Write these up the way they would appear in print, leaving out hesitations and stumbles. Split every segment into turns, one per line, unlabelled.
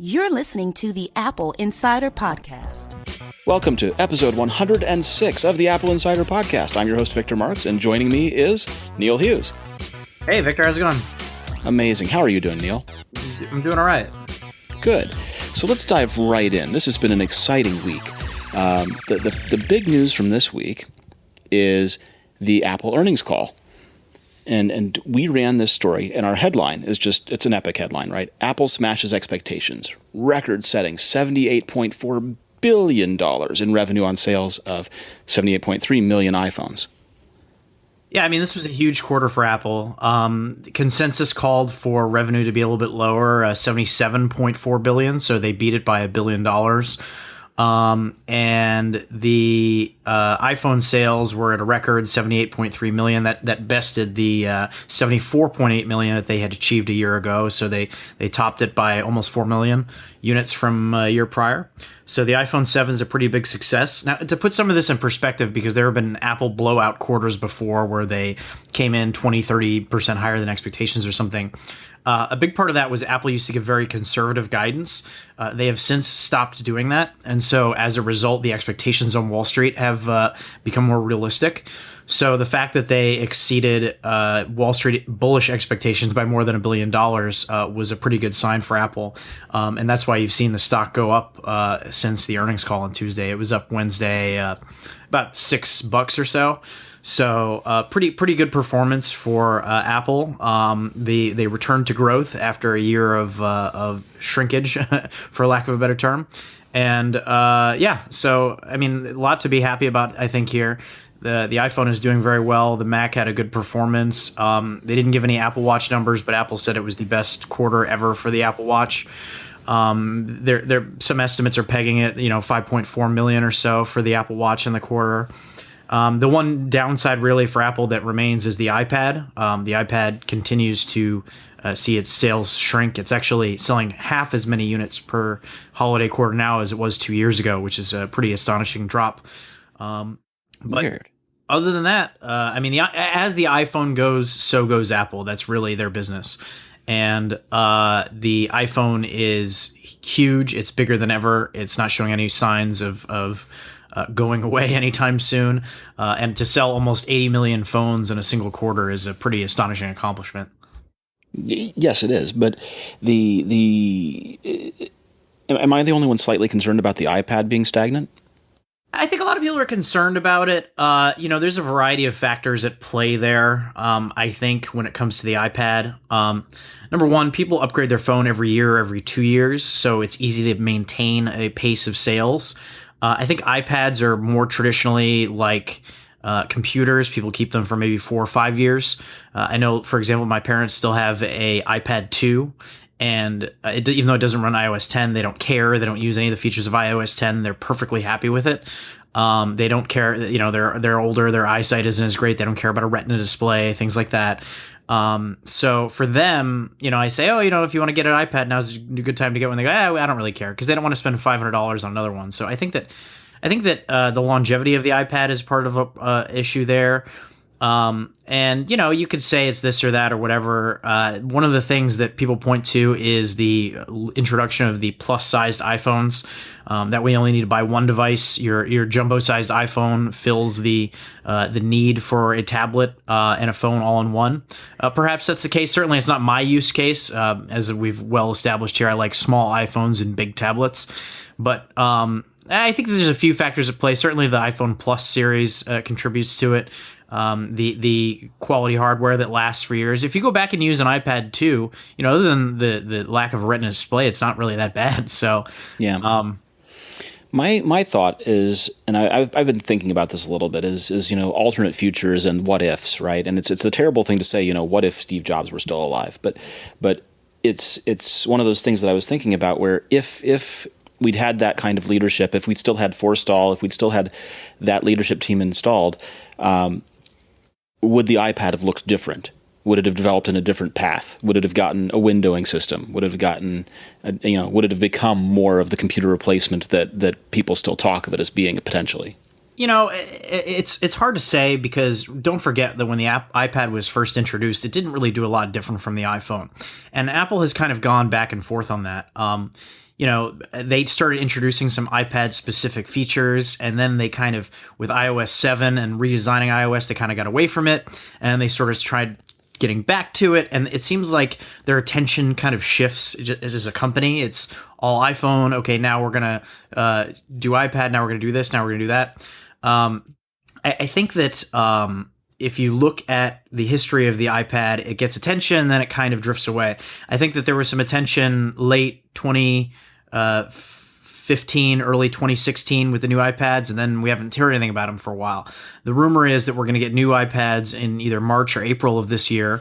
You're listening to the Apple Insider Podcast.
Welcome to episode 106 of the Apple Insider Podcast. I'm your host, Victor Marks, and joining me is Neil Hughes.
Hey, Victor, how's it going?
Amazing. How are you doing, Neil?
I'm doing all right.
Good. So let's dive right in. This has been an exciting week. The big news from this week is the Apple earnings call. And we ran this story, and our headline is it's an epic headline, right? Apple smashes expectations. Record-setting $78.4 billion in revenue on sales of 78.3 million iPhones.
Yeah, I mean, this was a huge quarter for Apple. Consensus called for revenue to be a little bit lower, $77.4 billion, so they beat it by $1 billion. And the iPhone sales were at a record 78.3 million. That bested the 74.8 million that they had achieved a year ago. So they topped it by almost 4 million units from a year prior. So the iPhone 7 is a pretty big success. Now, to put some of this in perspective, because there have been Apple blowout quarters before where they came in 20-30% higher than expectations or something. A big part of that was Apple used to give very conservative guidance. They have since stopped doing that. And so as a result, the expectations on Wall Street have become more realistic. So the fact that they exceeded Wall Street bullish expectations by more than $1 billion was a pretty good sign for Apple. And that's why you've seen the stock go up since the earnings call on Tuesday. It was up Wednesday about $6 or so. So pretty good performance for Apple. They returned to growth after a year of shrinkage, for lack of a better term. And so I mean, a lot to be happy about, I think, here. The iPhone is doing very well. The Mac had a good performance. They didn't give any Apple Watch numbers, but Apple said it was the best quarter ever for the Apple Watch. There some estimates are pegging it, 5.4 million or so for the Apple Watch in the quarter. The one downside really for Apple that remains is the iPad. The iPad continues to see its sales shrink. It's actually selling half as many units per holiday quarter now as it was 2 years ago, which is a pretty astonishing drop. But
Weird.
Other than that, I mean, as the iPhone goes, so goes Apple. That's really their business. And the iPhone is huge. It's bigger than ever. It's not showing any signs of going away anytime soon. And to sell almost 80 million phones in a single quarter is a pretty astonishing accomplishment.
Yes, it is. But am I the only one slightly concerned about the iPad being stagnant?
I think a lot of people are concerned about it. There's a variety of factors at play there. I think when it comes to the iPad, number one, people upgrade their phone every year, every 2 years, so it's easy to maintain a pace of sales. I think iPads are more traditionally like computers. People keep them for maybe 4 or 5 years. I know, for example, my parents still have a iPad 2. And even though it doesn't run iOS 10, they don't care. They don't use any of the features of iOS 10. They're perfectly happy with it. They don't care. They're older. Their eyesight isn't as great. They don't care about a Retina display, things like that. So for them, I say, if you want to get an iPad, now's a good time to get one. They go, I don't really care, because they don't want to spend $500 on another one. So I think that the longevity of the iPad is part of a issue there. And you could say it's this or that or whatever. One of the things that people point to is the introduction of the plus-sized iPhones. That way, you only need to buy one device. Your jumbo-sized iPhone fills the need for a tablet and a phone all in one. Perhaps that's the case. Certainly, it's not my use case. As we've well established here, I like small iPhones and big tablets. But I think there's a few factors at play. Certainly, the iPhone Plus series contributes to it. The quality hardware that lasts for years. If you go back and use an iPad 2, other than the lack of a Retina display, it's not really that bad. So
yeah. My thought is, and I've been thinking about this a little bit, is alternate futures and what ifs, right? And it's a terrible thing to say, what if Steve Jobs were still alive? But it's one of those things that I was thinking about where if we'd had that kind of leadership, if we'd still had Forstall, if we'd still had that leadership team installed, would the iPad have looked different? Would it have developed in a different path? Would it have gotten a windowing system? Would it have become more of the computer replacement that people still talk of it as being potentially?
It's hard to say because don't forget that when the iPad was first introduced, it didn't really do a lot different from the iPhone. And Apple has kind of gone back and forth on that. They started introducing some iPad-specific features, and then they kind of, with iOS 7 and redesigning iOS, they kind of got away from it, and they sort of tried getting back to it. And it seems like their attention kind of shifts as a company. It's all iPhone. Okay, now we're going to do iPad. Now we're going to do this. Now we're going to do that. I think that if you look at the history of the iPad, it gets attention, and then it kind of drifts away. I think that there was some attention late 2015, early 2016 with the new iPads, and then we haven't heard anything about them for a while. The rumor is that we're going to get new iPads in either March or April of this year.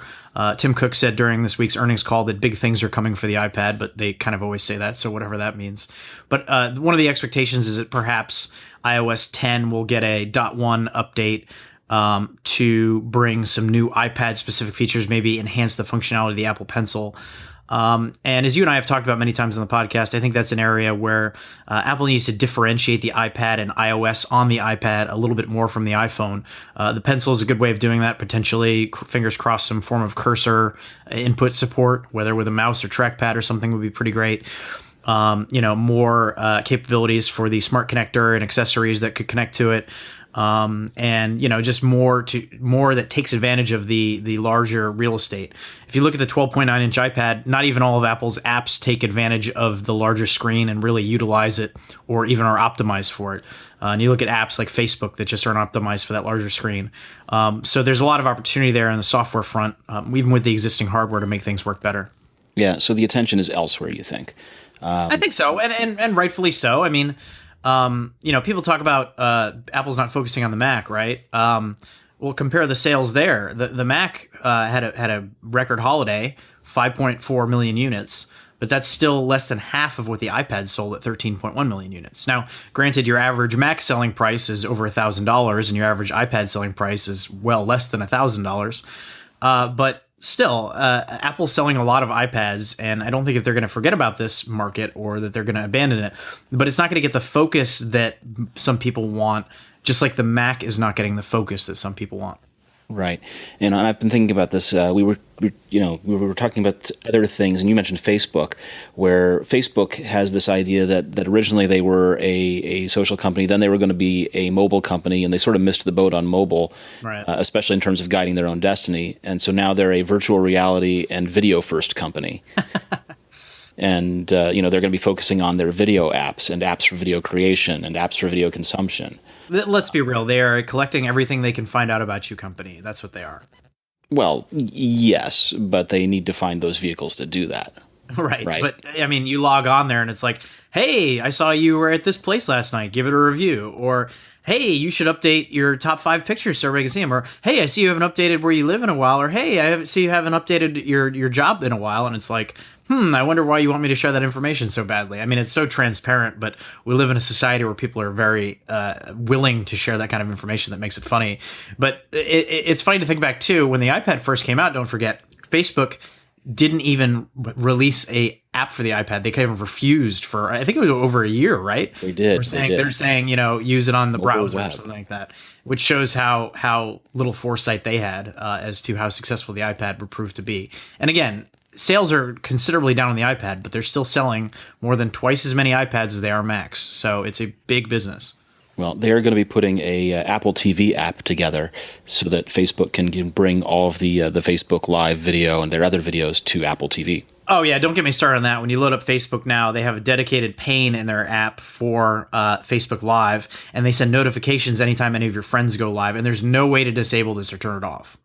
Tim Cook said during this week's earnings call that big things are coming for the iPad, but they kind of always say that, so whatever that means. But one of the expectations is that perhaps iOS 10 will get a .1 update to bring some new iPad-specific features, maybe enhance the functionality of the Apple Pencil. And as you and I have talked about many times on the podcast, I think that's an area where Apple needs to differentiate the iPad and iOS on the iPad a little bit more from the iPhone. The Pencil is a good way of doing that, potentially. Fingers crossed, some form of cursor input support, whether with a mouse or trackpad or something, would be pretty great. More capabilities for the smart connector and accessories that could connect to it. Just more that takes advantage of the larger real estate. If you look at the 12.9-inch iPad, not even all of Apple's apps take advantage of the larger screen and really utilize it or even are optimized for it. And you look at apps like Facebook that just aren't optimized for that larger screen. So there's a lot of opportunity there on the software front, even with the existing hardware, to make things work better.
Yeah, so the attention is elsewhere, you think?
I think so, and rightfully so. I mean, people talk about Apple's not focusing on the Mac, right? Well, compare the sales there. The Mac had a record holiday, 5.4 million units, but that's still less than half of what the iPad sold at 13.1 million units. Now, granted, your average Mac selling price is over $1,000, and your average iPad selling price is well less than $1,000. But still, Apple's selling a lot of iPads, and I don't think that they're going to forget about this market or that they're going to abandon it. But it's not going to get the focus that some people want, just like the Mac is not getting the focus that some people want.
Right. And I've been thinking about this. We were talking about other things, and you mentioned Facebook, where Facebook has this idea that originally they were a social company, then they were going to be a mobile company, and they sort of missed the boat on mobile,
right.
Especially in terms of guiding their own destiny. And so now they're a virtual reality and video first company. And they're going to be focusing on their video apps and apps for video creation and apps for video consumption.
Let's be real. They are a collecting everything they can find out about you company. That's what they are.
Well, yes, but they need to find those vehicles to do that.
Right. But, I mean, you log on there and it's like, hey, I saw you were at this place last night. Give it a review. Or, hey, you should update your top 5 pictures so everybody can see them. Or, hey, I see you haven't updated where you live in a while. Or, hey, I see you haven't updated your job in a while. And it's like, I wonder why you want me to share that information so badly. I mean, it's so transparent, but we live in a society where people are very willing to share that kind of information that makes it funny. But it's funny to think back, too, when the iPad first came out, don't forget, Facebook didn't even release a app for the iPad. They kind of refused for, I think it was over a year, right?
They did.
They're saying, use it on the browser
web.
or something like that, which shows how little foresight they had as to how successful the iPad would prove to be. And again, sales are considerably down on the iPad, but they're still selling more than twice as many iPads as they are Macs. So it's a big business.
Well, they're going to be putting a Apple TV app together so that Facebook can bring all of the Facebook Live video and their other videos to Apple TV.
Oh, yeah. Don't get me started on that. When you load up Facebook now, they have a dedicated pane in their app for Facebook Live, and they send notifications anytime any of your friends go live, and there's no way to disable this or turn it off.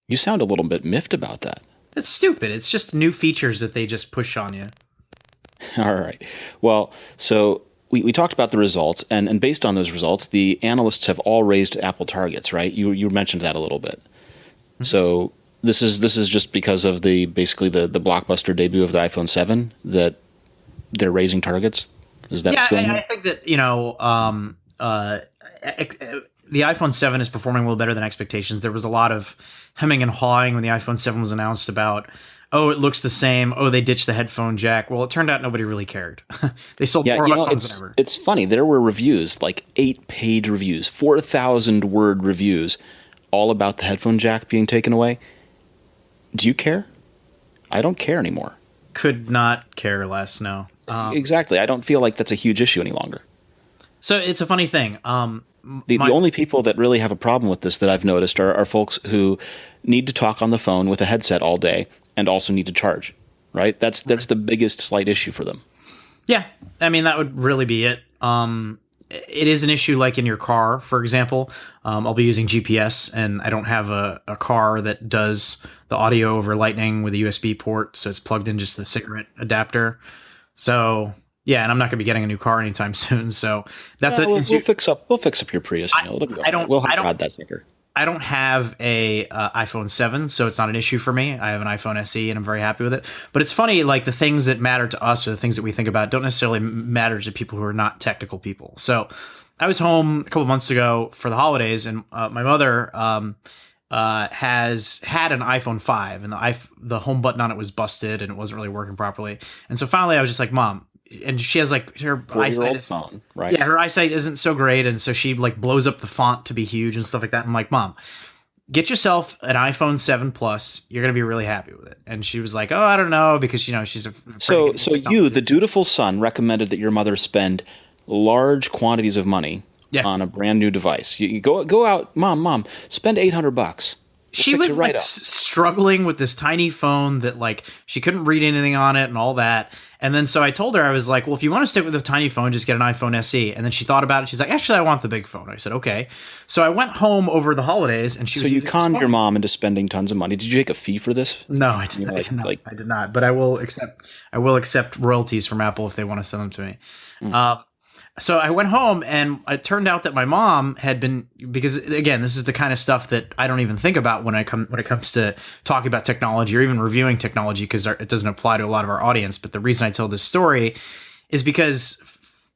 You sound a little bit miffed about that.
It's stupid. It's just new features that they just push on you.
All right. Well, so we talked about the results, and based on those results, the analysts have all raised Apple targets, right? You mentioned that a little bit. Mm-hmm. So this is just because of basically the blockbuster debut of the iPhone 7 that they're raising targets. Is that what's going on?
I think that the iPhone 7 is performing a little better than expectations. There was a lot of hemming and hawing when the iPhone 7 was announced about oh, it looks the same. Oh, they ditched the headphone jack. Well, it turned out nobody really cared. They sold more headphones than ever.
It's funny. There were reviews, like 8-page reviews, 4,000-word reviews, all about the headphone jack being taken away. Do you care? I don't care anymore.
Could not care less, no.
Exactly. I don't feel like that's a huge issue any longer.
So it's a funny thing.
The only people that really have a problem with this that I've noticed are folks who need to talk on the phone with a headset all day and also need to charge, right? That's the biggest slight issue for them.
Yeah, I mean, that would really be it. It is an issue like in your car, for example. I'll be using GPS, and I don't have a car that does the audio over Lightning with a USB port, so it's plugged in just the cigarette adapter. So, yeah, and I'm not going to be getting a new car anytime soon, so that's
we'll fix up your Prius. We'll ride that sucker.
I don't have a iPhone 7, so it's not an issue for me. I have an iPhone SE, and I'm very happy with it. But it's funny, like the things that matter to us or the things that we think about don't necessarily matter to people who are not technical people. So I was home a couple months ago for the holidays, and my mother has had an iPhone 5, and the home button on it was busted, and it wasn't really working properly. And so finally, I was just like, Mom. And she has like her eyesight
phone, right?
Yeah, her eyesight isn't so great, and so she like blows up the font to be huge and stuff like that. I'm like, Mom, get yourself an iPhone 7 Plus. You're gonna be really happy with it. And she was like, oh, I don't know, because she's afraid.
So you, the dutiful son, recommended that your mother spend large quantities of money on a brand new device. You go out, Mom, spend $800.
She was like struggling with this tiny phone that like she couldn't read anything on it and all that. And then so I told her, I was like, well, if you want to stick with the tiny phone, just get an iPhone SE. And then she thought about it. She's like, actually, I want the big phone. I said, okay. So I went home over the holidays, and she was. So
you conned your mom into spending tons of money. Did you take a fee for this?
No, I did not. I did not. But I will accept royalties from Apple if they want to send them to me. So I went home, and it turned out that my mom had been, because again, this is the kind of stuff that I don't even think about when it comes to talking about technology or even reviewing technology, because it doesn't apply to a lot of our audience. But the reason I tell this story is because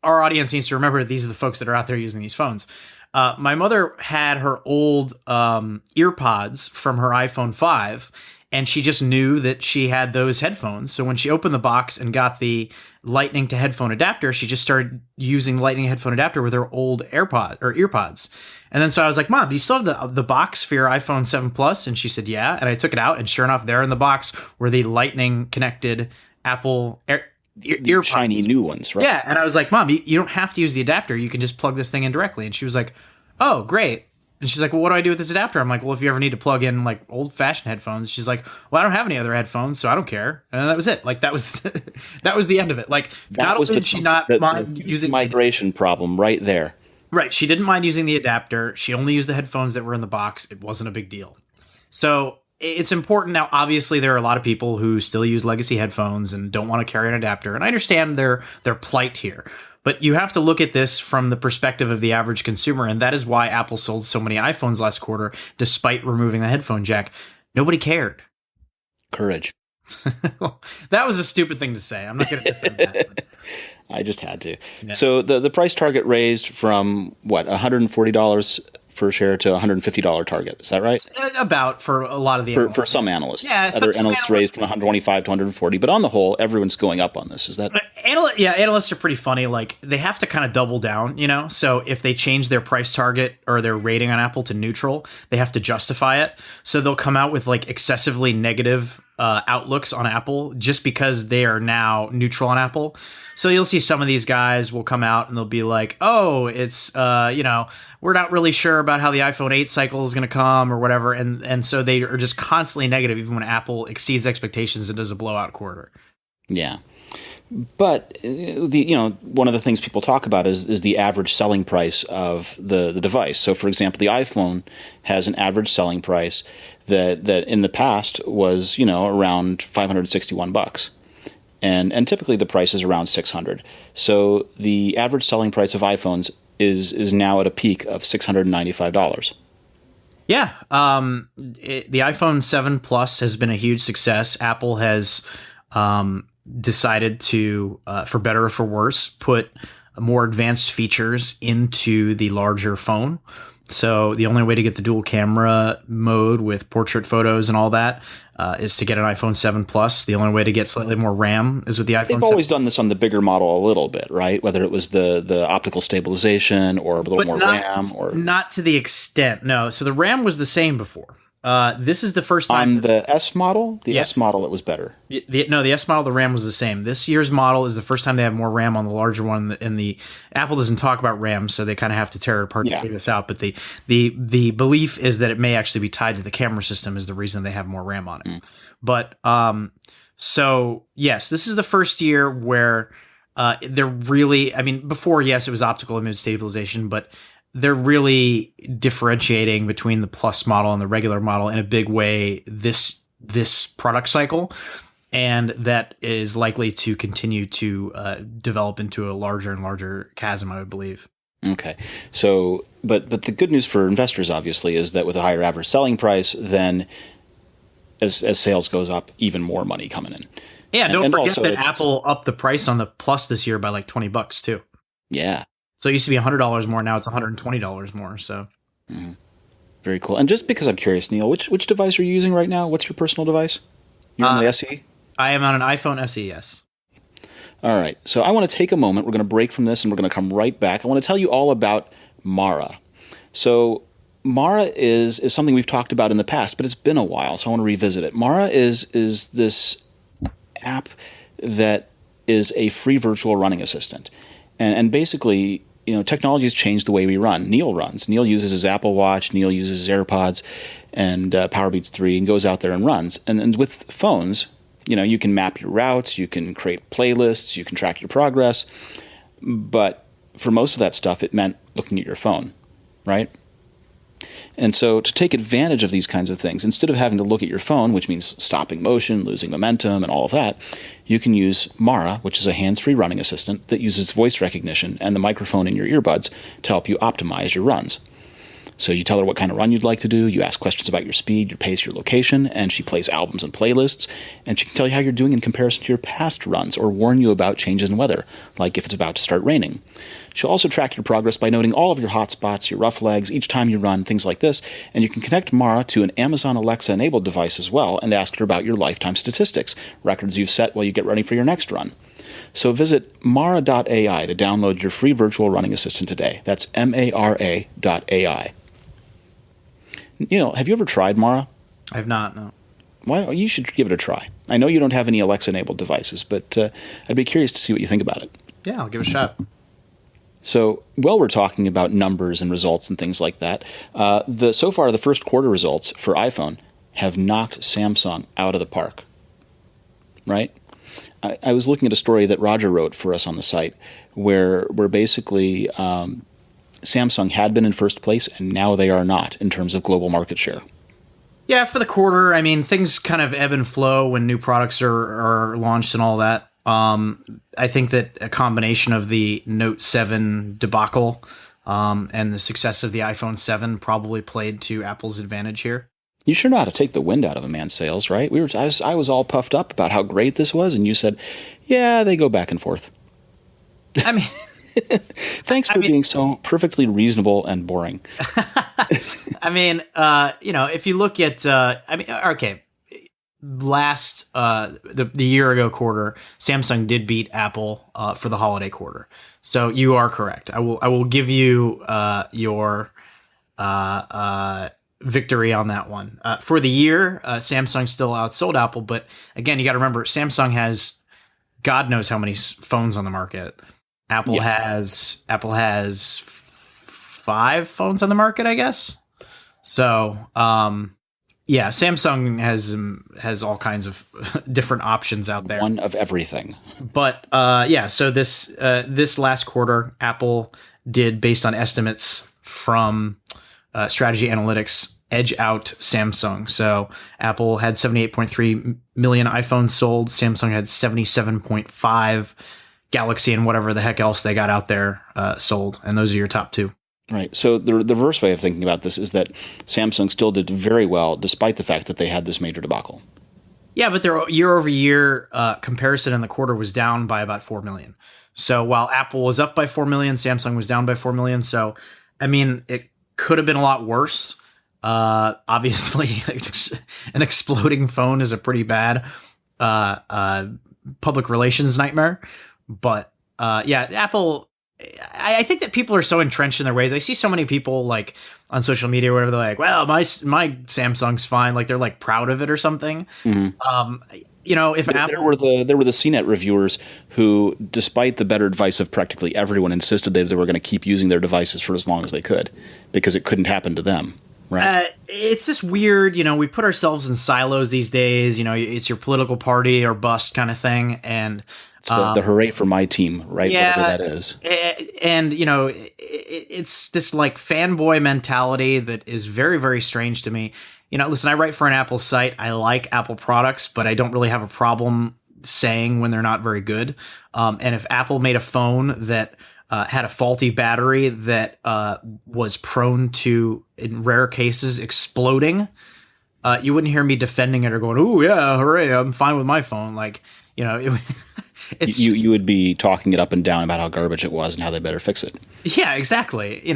our audience needs to remember these are the folks that are out there using these phones. My mother had her old earpods from her iPhone 5, and she just knew that she had those headphones. So when she opened the box and got the Lightning to headphone adapter, she just started using Lightning headphone adapter with her old earpods. And then so I was like, Mom, do you still have the box for your iPhone 7 Plus? And she said, yeah. And I took it out, and sure enough, there in the box were the Lightning connected Apple earpods.
Shiny new ones, right?
Yeah. And I was like, Mom, you don't have to use the adapter. You can just plug this thing in directly. And she was like, oh, great. And she's like, well, what do I do with this adapter? I'm like, well, if you ever need to plug in like old fashioned headphones. She's like, well, I don't have any other headphones, so I don't care. And that was it. Like that was that was the end of it. Like not only did she not mind using
migration problem right there.
Right. She didn't mind using the adapter. She only used the headphones that were in the box. It wasn't a big deal. So it's important. Now, obviously, there are a lot of people who still use legacy headphones and don't want to carry an adapter. And I understand their plight here. But you have to look at this from the perspective of the average consumer, and that is why Apple sold so many iPhones last quarter, despite removing the headphone jack. Nobody cared.
Courage.
That was a stupid thing to say. I'm not going to defend that.
I just had to. Yeah. So the price target raised from, what, $140 per share to $150 target. Is that right?
About for a lot of the
for some analysts.
Yeah,
other analysts raised from 125 to 140, but on the whole, everyone's going up on this. Is that?
Analysts are pretty funny. Like they have to kind of double down, So if they change their price target or their rating on Apple to neutral, they have to justify it. So they'll come out with like excessively negative outlooks on Apple just because they are now neutral on Apple. So you'll see some of these guys will come out and they'll be like, oh, it's, we're not really sure about how the iPhone 8 cycle is going to come or whatever. And so they are just constantly negative, even when Apple exceeds expectations and does a blowout quarter.
Yeah. But one of the things people talk about is the average selling price of the device. So, for example, the iPhone has an average selling price that in the past was around $561, and typically the price is around $600. So the average selling price of iPhones is now at a peak of $695.
Yeah, the iPhone 7 Plus has been a huge success. Apple has decided to, for better or for worse, put more advanced features into the larger phone. So the only way to get the dual camera mode with portrait photos and all that is to get an iPhone 7 Plus. The only way to get slightly more RAM is with the iPhone 7.
They've always done this on the bigger model a little bit, right? Whether it was the optical stabilization or a little more RAM, or
not to the extent. No. So the RAM was the same before. This is the first time
on the S model. The
Yes.
S model, it was better.
The S model, the RAM was the same. This year's model is the first time they have more RAM on the larger one, and the Apple doesn't talk about RAM, so they kind of have to tear it apart to figure this out. But the belief is that it may actually be tied to the camera system is the reason they have more RAM on it. But so yes, this is the first year where they're really. I mean, before yes, it was optical image stabilization, but they're really differentiating between the Plus model and the regular model in a big way this product cycle, and that is likely to continue to develop into a larger and larger chasm, I would believe.
Okay, so but the good news for investors obviously is that with a higher average selling price, then as sales goes up, even more money coming in.
Yeah, don't
and
forget
also
that Apple upped the price on the Plus this year by like $20 too.
Yeah.
So it used to be $100 more. Now it's $120 more. So
Very cool. And just because I'm curious, Neil, which device are you using right now? What's your personal device? You're on the SE?
I am on an iPhone SE, yes.
All right. So I want to take a moment. We're going to break from this and we're going to come right back. I want to tell you all about Mara. So Mara is something we've talked about in the past, but it's been a while, so I want to revisit it. Mara is this app that is a free virtual running assistant. And basically, technology has changed the way we run. Neil runs. Neil uses his Apple Watch. Neil uses his AirPods and Powerbeats 3 and goes out there and runs. And with phones, you can map your routes, you can create playlists, you can track your progress. But for most of that stuff, it meant looking at your phone, right? And so to take advantage of these kinds of things, instead of having to look at your phone, which means stopping motion, losing momentum, and all of that, you can use Mara, which is a hands-free running assistant that uses voice recognition and the microphone in your earbuds to help you optimize your runs. So you tell her what kind of run you'd like to do, you ask questions about your speed, your pace, your location, and she plays albums and playlists, and she can tell you how you're doing in comparison to your past runs or warn you about changes in weather, like if it's about to start raining. She'll also track your progress by noting all of your hotspots, your rough legs, each time you run, things like this, and you can connect Mara to an Amazon Alexa-enabled device as well and ask her about your lifetime statistics, records you've set while you get ready for your next run. So visit mara.ai to download your free virtual running assistant today. That's mara.ai. Have you ever tried Mara?
I have not, no.
You should give it a try. I know you don't have any Alexa-enabled devices, but I'd be curious to see what you think about it.
Yeah, I'll give it a shot.
So, while we're talking about numbers and results and things like that, so far the first quarter results for iPhone have knocked Samsung out of the park, right? I was looking at a story that Roger wrote for us on the site where basically Samsung had been in first place and now they are not in terms of global market share.
Yeah, for the quarter, I mean, things kind of ebb and flow when new products are launched and all that. I think that a combination of the Note 7 debacle and the success of the iPhone 7 probably played to Apple's advantage here.
You sure know how to take the wind out of a man's sails, right? I was all puffed up about how great this was, and you said, yeah, they go back and forth.
I mean...
Thanks for being so perfectly reasonable and boring.
I mean, if you look at, okay, the year ago quarter, Samsung did beat Apple for the holiday quarter. So you are correct. I will give you your victory on that one. For the year, Samsung still outsold Apple, but again, you got to remember, Samsung has God knows how many phones on the market. Apple has 5 phones on the market, I guess. So, Samsung has all kinds of different options out there.
One of everything.
But so this last quarter, Apple did, based on estimates from Strategy Analytics, edge out Samsung. So Apple had 78.3 million iPhones sold. Samsung had 77.5. Galaxy and whatever the heck else they got out there sold. And those are your top 2.
Right. So the reverse way of thinking about this is that Samsung still did very well despite the fact that they had this major debacle.
Yeah, but their year-over-year comparison in the quarter was down by about 4 million. So while Apple was up by 4 million, Samsung was down by 4 million. So, I mean, it could have been a lot worse. Obviously, an exploding phone is a pretty bad public relations nightmare. But yeah, Apple. I think that people are so entrenched in their ways. I see so many people like on social media or whatever. They're like, "Well, my Samsung's fine." Like they're like proud of it or something. If Apple,
there were the CNET reviewers who, despite the better advice of practically everyone, insisted that they were going to keep using their devices for as long as they could because it couldn't happen to them. Right.
It's just weird. We put ourselves in silos these days. It's your political party or bust kind of thing, and
it's the hooray for my team, right?
Yeah,
whatever that is.
And it's this like fanboy mentality that is very, very strange to me. Listen, I write for an Apple site. I like Apple products, but I don't really have a problem saying when they're not very good. And if Apple made a phone that had a faulty battery that was prone to, in rare cases, exploding, you wouldn't hear me defending it or going, "Oh yeah, hooray! I'm fine with my phone." Like,
you would be talking it up and down about how garbage it was and how they better fix it.
Yeah, exactly. And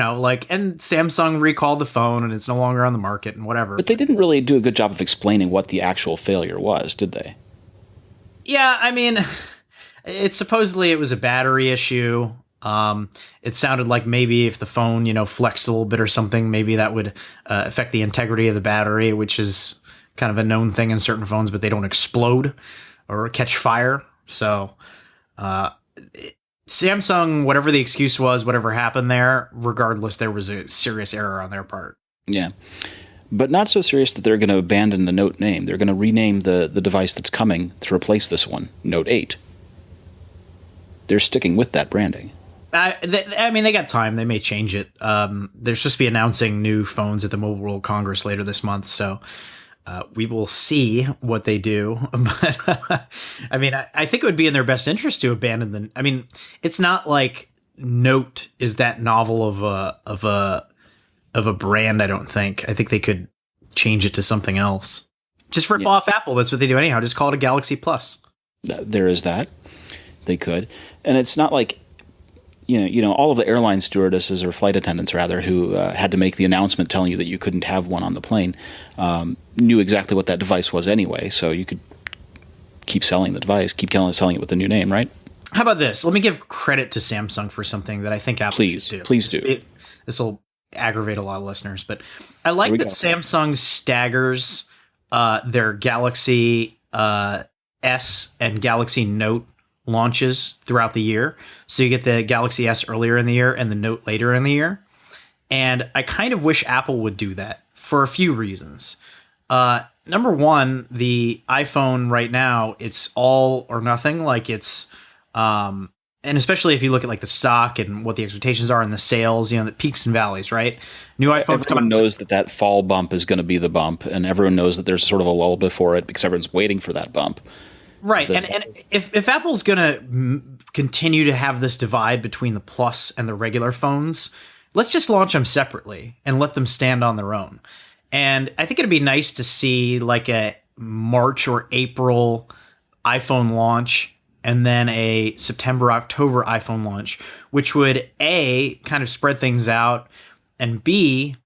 Samsung recalled the phone and it's no longer on the market and whatever.
But they didn't really do a good job of explaining what the actual failure was, did they?
Yeah, I mean, it was a battery issue. It sounded like maybe if the phone, flexed a little bit or something, maybe that would affect the integrity of the battery, which is kind of a known thing in certain phones, but they don't explode or catch fire. So Samsung, whatever the excuse was, whatever happened there, regardless, there was a serious error on their part.
Yeah. But not so serious that they're going to abandon the Note name. They're going to rename the device that's coming to replace this one, Note 8. They're sticking with that branding.
They got time. They may change it. They're supposed to be announcing new phones at the Mobile World Congress later this month, so we will see what they do. But I think it would be in their best interest to abandon the. It's not like Note is that novel of a brand. I don't think. I think they could change it to something else. Just rip off Apple. That's what they do anyhow. Just call it a Galaxy Plus.
There is that. They could, and it's not like. All of the airline stewardesses or flight attendants, rather, who had to make the announcement telling you that you couldn't have one on the plane, knew exactly what that device was anyway. So you could keep selling the device, keep selling it with the new name, right?
How about this? Let me give credit to Samsung for something that I think Apple should do.
Please do.
This will aggravate a lot of listeners, but I like that Samsung staggers their Galaxy S and Galaxy Note launches throughout the year. So you get the Galaxy S earlier in the year and the Note later in the year. And I kind of wish Apple would do that for a few reasons. Number one, the iPhone right now, it's all or nothing. Like it's, and especially if you look at like the stock and what the expectations are and the sales, the peaks and valleys, right? New iPhones come out.
Everyone knows that fall bump is going to be the bump, and everyone knows that there's sort of a lull before it because everyone's waiting for that bump.
Right, and if Apple's going to continue to have this divide between the Plus and the regular phones, let's just launch them separately and let them stand on their own. And I think it'd be nice to see like a March or April iPhone launch and then a September, October iPhone launch, which would A, kind of spread things out, and B,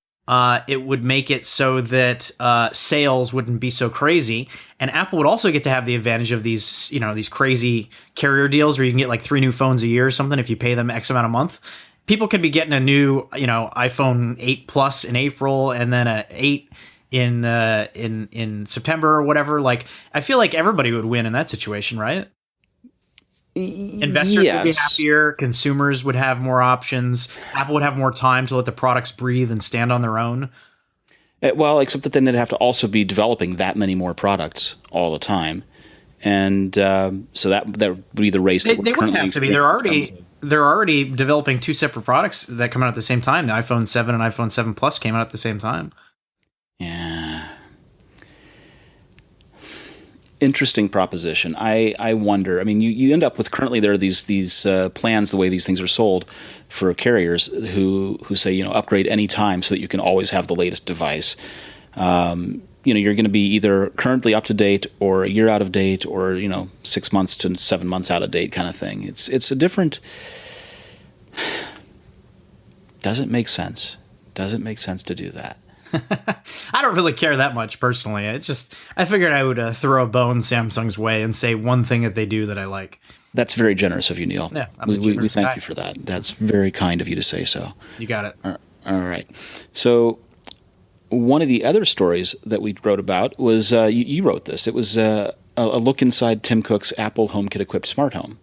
it would make it so that sales wouldn't be so crazy, and Apple would also get to have the advantage of these, these crazy carrier deals where you can get like 3 new phones a year or something if you pay them X amount a month. People could be getting a new, iPhone 8 Plus in April and then a 8 in September or whatever. Like, I feel like everybody would win in that situation, right? Investors would be happier. Consumers would have more options. Apple would have more time to let the products breathe and stand on their own.
Well, except that then they'd have to also be developing that many more products all the time, and so that would be the race.
They wouldn't have to be. They're already developing 2 separate products that come out at the same time. The iPhone 7 and iPhone 7 Plus came out at the same time.
Yeah. Interesting proposition. I wonder. I mean, you end up with currently there are these plans, the way these things are sold for carriers who say upgrade any time so that you can always have the latest device. You're going to be either currently up to date or a year out of date or 6 months to 7 months out of date kind of thing. It's a different. Doesn't make sense. Does it make sense to do that?
I don't really care that much personally. It's just I figured I would throw a bone Samsung's way and say one thing that they do that I like.
That's very generous of you, Neil.
Yeah,
we thank you for that. That's very kind of you to say so.
You got it.
All right. So one of the other stories that we wrote about was you wrote this. It was a look inside Tim Cook's Apple HomeKit equipped smart home.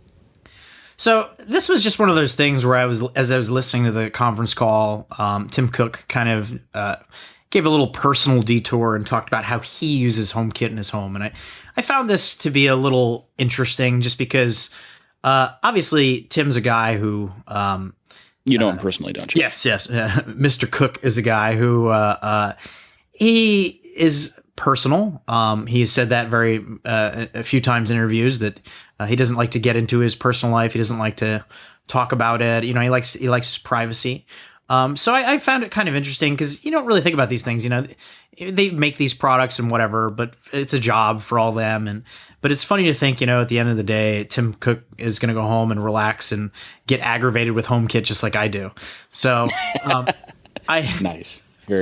So this was just one of those things where as I was listening to the conference call, Tim Cook kind of gave a little personal detour and talked about how he uses HomeKit in his home. And I found this to be a little interesting just because obviously Tim's a guy who...
you know him personally, don't you?
Yes. Mr. Cook is a guy who he is personal. He has said that a few times in interviews that he doesn't like to get into his personal life. He doesn't like to talk about it. You know, he likes his privacy. So I found it kind of interesting because you don't really think about these things. You know, they make these products and whatever, but it's a job for all them. But it's funny to think, you know, at the end of the day, Tim Cook is going to go home and relax and get aggravated with HomeKit just like I do. So
nice.
He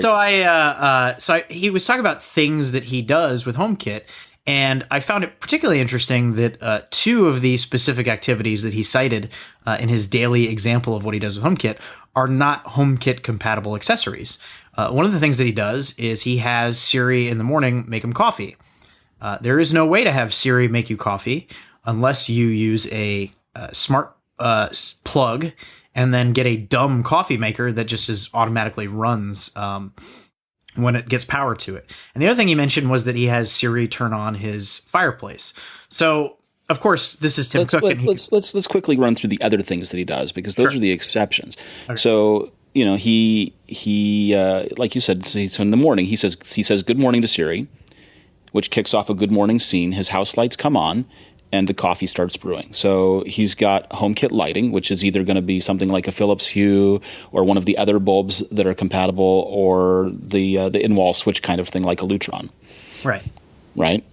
was talking about things that he does with HomeKit. And I found it particularly interesting that two of the specific activities that he cited in his daily example of what he does with HomeKit are not HomeKit compatible accessories. One of the things that he does is he has Siri in the morning make him coffee. There is no way to have Siri make you coffee unless you use a smart plug and then get a dumb coffee maker that just automatically runs when it gets power to it. And the other thing he mentioned was that he has Siri turn on his fireplace. So, of course, this is Tim Cook.
Let's quickly run through the other things that he does because those are the exceptions. Okay. So, you know, he like you said, so in the morning he says good morning to Siri, which kicks off a good morning scene. His house lights come on and the coffee starts brewing. So he's got HomeKit lighting, which is either going to be something like a Philips Hue or one of the other bulbs that are compatible, or the in-wall switch kind of thing like a Lutron. Right.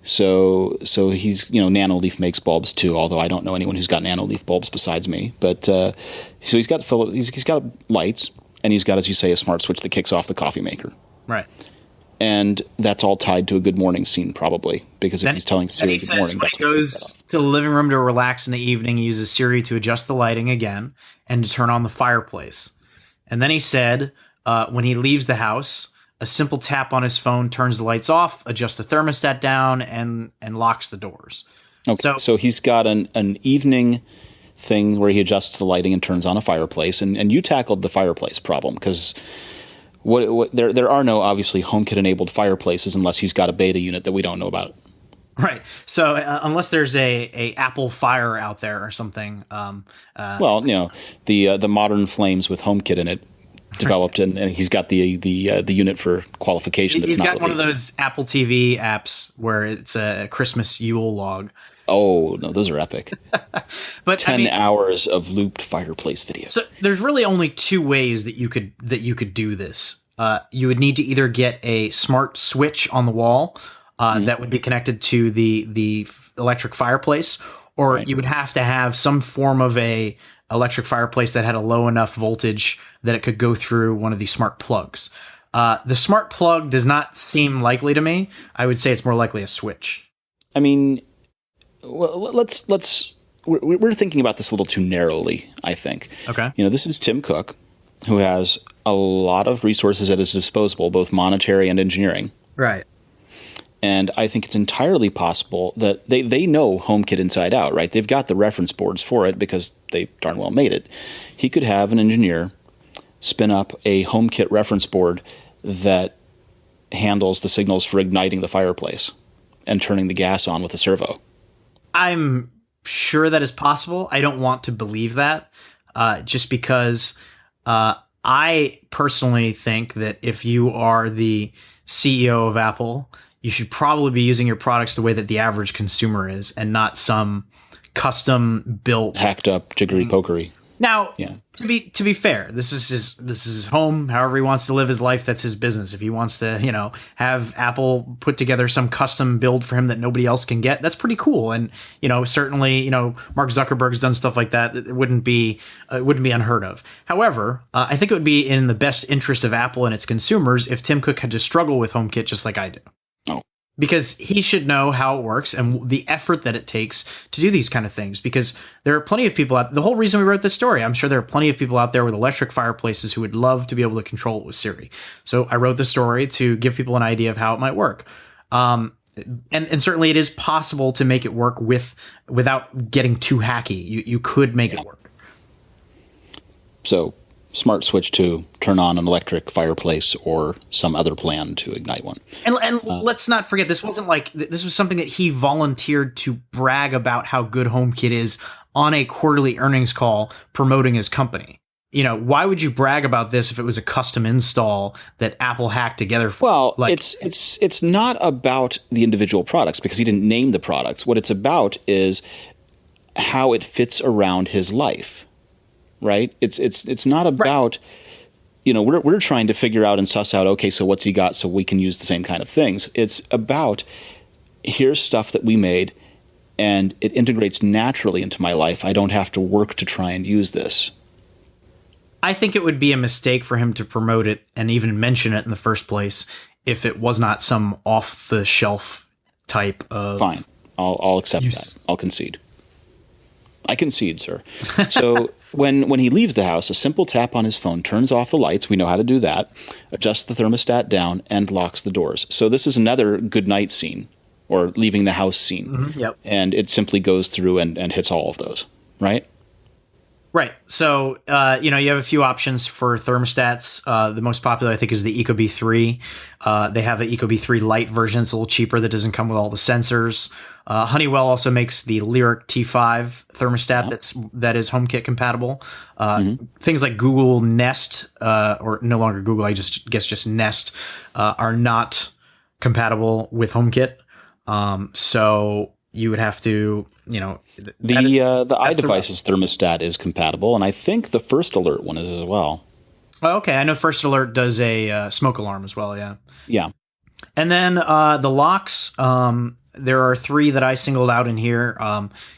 So he's, you know, Nanoleaf makes bulbs too, although I don't know anyone who's got Nanoleaf bulbs besides me. But so he's got he's got lights, and he's got, as you say, a smart switch that kicks off the coffee maker.
Right.
And that's all tied to a good morning scene, probably, because if he's telling Siri good morning,
when he goes to the living room to relax in the evening, he uses Siri to adjust the lighting again and to turn on the fireplace. And then he said when he leaves the house, a simple tap on his phone turns the lights off, adjusts the thermostat down, and locks the doors.
Okay, so he's got an evening thing where he adjusts the lighting and turns on a fireplace. And you tackled the fireplace problem because... there are no obviously HomeKit enabled fireplaces unless he's got a beta unit that we don't know about.
Right. So unless there's a Apple Fire out there or something.
Well, you know, the modern flames with HomeKit in it developed, and he's got the unit for qualification.
He's got one of those Apple TV apps where it's a Christmas Yule log.
Oh no, those are epic!
But
10 hours of looped fireplace video.
So there's really only two ways that you could do this. You would need to either get a smart switch on the wall that would be connected to the electric fireplace, or you would have to have some form of a electric fireplace that had a low enough voltage that it could go through one of these smart plugs. The smart plug does not seem likely to me. I would say it's more likely a switch.
I mean. Well, we're thinking about this a little too narrowly, I think.
Okay.
You know, this is Tim Cook, who has a lot of resources at his disposal, both monetary and engineering.
Right.
And I think it's entirely possible that they know HomeKit inside out, right? They've got the reference boards for it because they darn well made it. He could have an engineer spin up a HomeKit reference board that handles the signals for igniting the fireplace and turning the gas on with a servo.
I'm sure that is possible. I don't want to believe that just because I personally think that if you are the CEO of Apple, you should probably be using your products the way that the average consumer is and not some custom built
hacked up jiggery pokery.
Now,
Yeah.
to be fair, this is his home. However he wants to live his life, that's his business. If he wants to, have Apple put together some custom build for him that nobody else can get, that's pretty cool. And certainly, Mark Zuckerberg's done stuff like that. It wouldn't be unheard of. However, I think it would be in the best interest of Apple and its consumers if Tim Cook had to struggle with HomeKit just like I do.
Oh.
Because he should know how it works and the effort that it takes to do these kind of things. Because there are plenty of people the whole reason we wrote this story, I'm sure there are plenty of people out there with electric fireplaces who would love to be able to control it with Siri. So I wrote the story to give people an idea of how it might work. And certainly it is possible to make it work without getting too hacky. You could make it work.
So smart switch to turn on an electric fireplace or some other plan to ignite one.
And let's not forget, this wasn't like this was something that he volunteered to brag about how good HomeKit is on a quarterly earnings call promoting his company. Why would you brag about this if it was a custom install that Apple hacked together for?
Well, it's not about the individual products because he didn't name the products. What it's about is how it fits around his life. Right? It's not about, we're trying to figure out and suss out, okay, so what's he got so we can use the same kind of things. It's about, here's stuff that we made and it integrates naturally into my life. I don't have to work to try and use this.
I think it would be a mistake for him to promote it and even mention it in the first place if it was not some off-the-shelf type of...
Fine. I'll accept that. I'll concede. I concede, sir. So when he leaves the house, a simple tap on his phone turns off the lights. We know how to do that. Adjusts the thermostat down and locks the doors. So this is another good night scene or leaving the house scene.
Mm-hmm, yep.
And it simply goes through and hits all of those, right?
Right. So, you have a few options for thermostats. The most popular, I think, is the Ecobee 3. They have an Ecobee 3 Lite version. It's a little cheaper that doesn't come with all the sensors. Honeywell also makes the Lyric T5 thermostat that is HomeKit compatible. Things like Google Nest, or no longer Google, I guess just Nest, are not compatible with HomeKit. So you would have to,
the iDevices thermostat is compatible, and I think the First Alert one is as well.
Oh, okay. I know First Alert does a smoke alarm as well. Yeah.
Yeah.
And then the locks. There are 3 that I singled out in here.